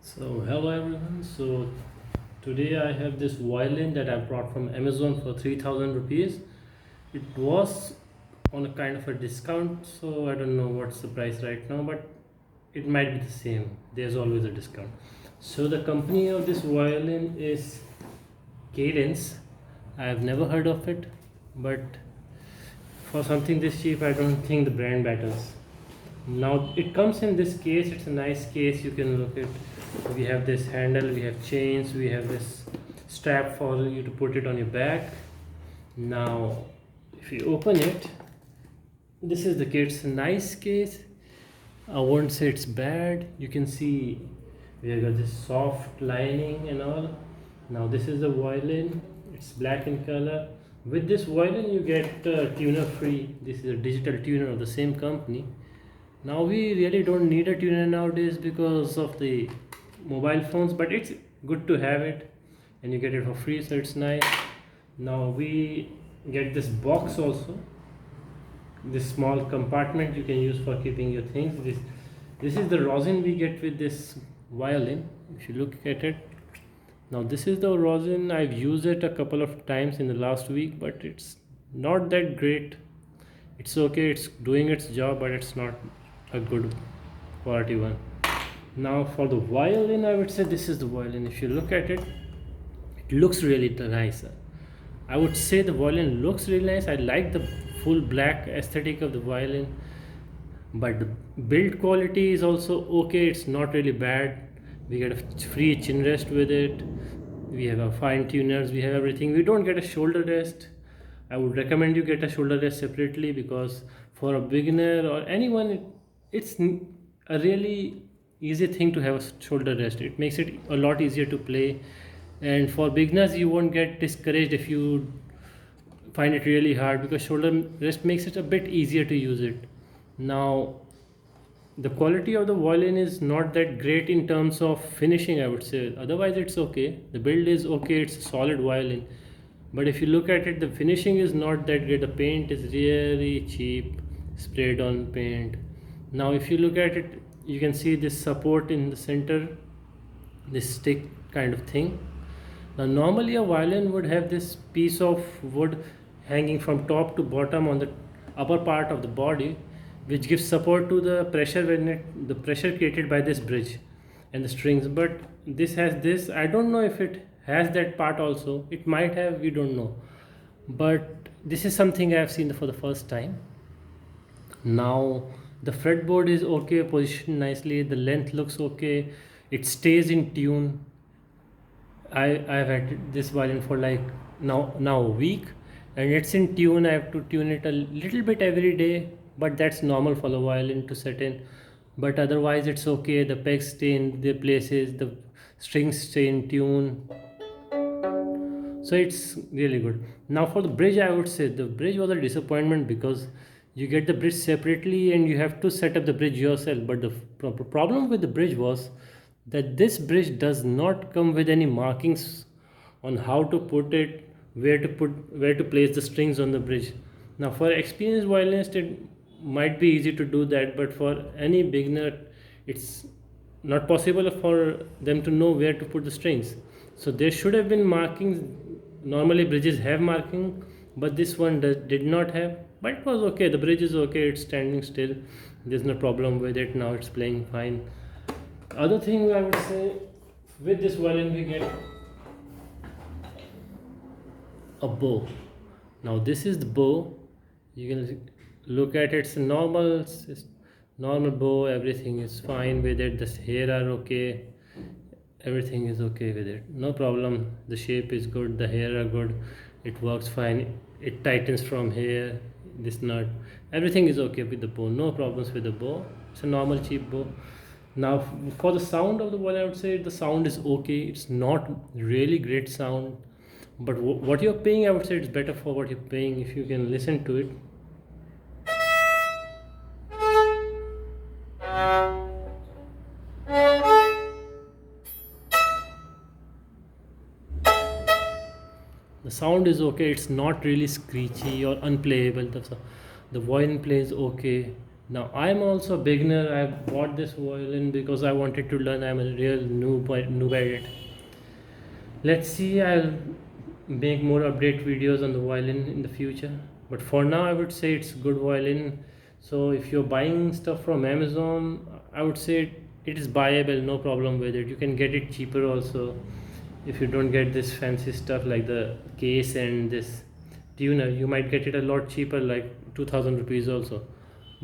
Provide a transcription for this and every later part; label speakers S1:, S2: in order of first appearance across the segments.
S1: So hello everyone. So today I have this violin that I brought from Amazon for 3000 rupees. It was on a kind of a discount, so I don't know what's the price right now, but it might be the same. There's always a discount. So the company of this violin is Cadence. I have never heard of it, but for something this cheap, I don't think the brand matters. Now it comes in this case. It's a nice case. You can look at. We have this handle. We have chains. We have this strap for you to put it on your back. Now, if you open it, this is the case. It's a nice case. I won't say it's bad. You can see we have got this soft lining and all. Now this is the violin. It's black in color. With this violin, you get tuner free. This is a digital tuner of the same company. Now we really don't need a tuner nowadays because of the mobile phones, but it's good to have it, and you get it for free, so it's nice. Now we get this box also, this small compartment you can use for keeping your things. This is the rosin we get with this violin. If you look at it, now this is the rosin. I've used it a couple of times in the last week, but it's not that great. It's okay, it's doing its job, but it's not a good quality one. Now for the violin, I would say this is the violin. If you look at it, it looks really nice. I would say the violin looks really nice. I like the full black aesthetic of the violin, but the build quality is also okay. It's not really bad. We get a free chin rest with it. We have a fine tuners. We have everything. We don't get a shoulder rest. I would recommend you get a shoulder rest separately, because for a beginner or anyone, it's a really easy thing to have a shoulder rest. It makes it a lot easier to play, and for beginners you won't get discouraged if you find it really hard, because shoulder rest makes it a bit easier to use it. Now the quality of the violin is not that great in terms of finishing, I would say. Otherwise it's okay, the build is okay, it's a solid violin. But if you look at it, the finishing is not that great. The paint is really cheap, sprayed on paint. Now if you look at it, you can see this support in the center, this stick kind of thing. Now normally a violin would have this piece of wood hanging from top to bottom on the upper part of the body, which gives support to the pressure the pressure created by this bridge and the strings. But this has this. I don't know if it has that part also. It might have. We don't know. But this is something I have seen for the first time. Now the fretboard is okay, positioned nicely. The length looks okay. It stays in tune. I've had this violin for like now a week, and it's in tune. I have to tune it a little bit every day, but that's normal for the violin to set in. But otherwise, it's okay. The pegs stay in their places. The strings stay in tune, so it's really good. Now for the bridge, I would say the bridge was a disappointment, because you get the bridge separately and you have to set up the bridge yourself. But the problem with the bridge was that this bridge does not come with any markings on how to put it, where to place the strings on the bridge. Now for experienced violinist it might be easy to do that, but for any beginner it's not possible for them to know where to put the strings. So there should have been markings. Normally bridges have marking, but this one did not have. But it was okay. The bridge is okay. It's standing still. There's no problem with it. Now it's playing fine. Other thing I would say, with this violin we get a bow. Now this is the bow. You can look at it. It's a normal bow. Everything is fine with it. The hair are okay. Everything is okay with it. No problem. The shape is good. The hair are good. It works fine. It tightens from here. This nut. Everything is okay with the bow. No problems with the bow. It's a normal cheap bow. Now for the sound of the violin, I would say the sound is okay. It's not really great sound, but what you're paying, I would say it's better for what you're paying. If you can listen to it, the sound is okay. It's not really screechy or unplayable. The violin plays okay. Now I'm also a beginner. I bought this violin because I wanted to learn. I'm a real noob at it. Let's see, I'll make more update videos on the violin in the future, but for now I would say it's good violin. So if you're buying stuff from Amazon, I would say it is buyable, no problem with it. You can get it cheaper also if you don't get this fancy stuff like the case and this tuner. You might get it a lot cheaper, like 2000 rupees also.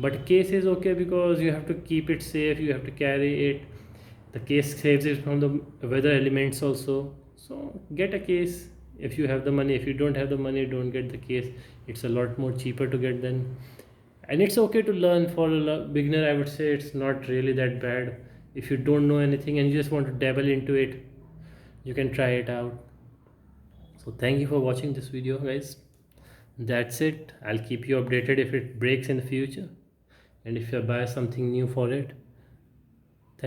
S1: But case is okay because you have to keep it safe, you have to carry it. The case saves it from the weather elements also. So get a case if you have the money. If you don't have the money, don't get the case. It's a lot more cheaper to get then. And it's okay to learn. For a beginner, I would say it's not really that bad. If you don't know anything and you just want to dabble into it, you can try it out. So thank you for watching this video, guys. That's it. I'll keep you updated if it breaks in the future and if I buy something new for it.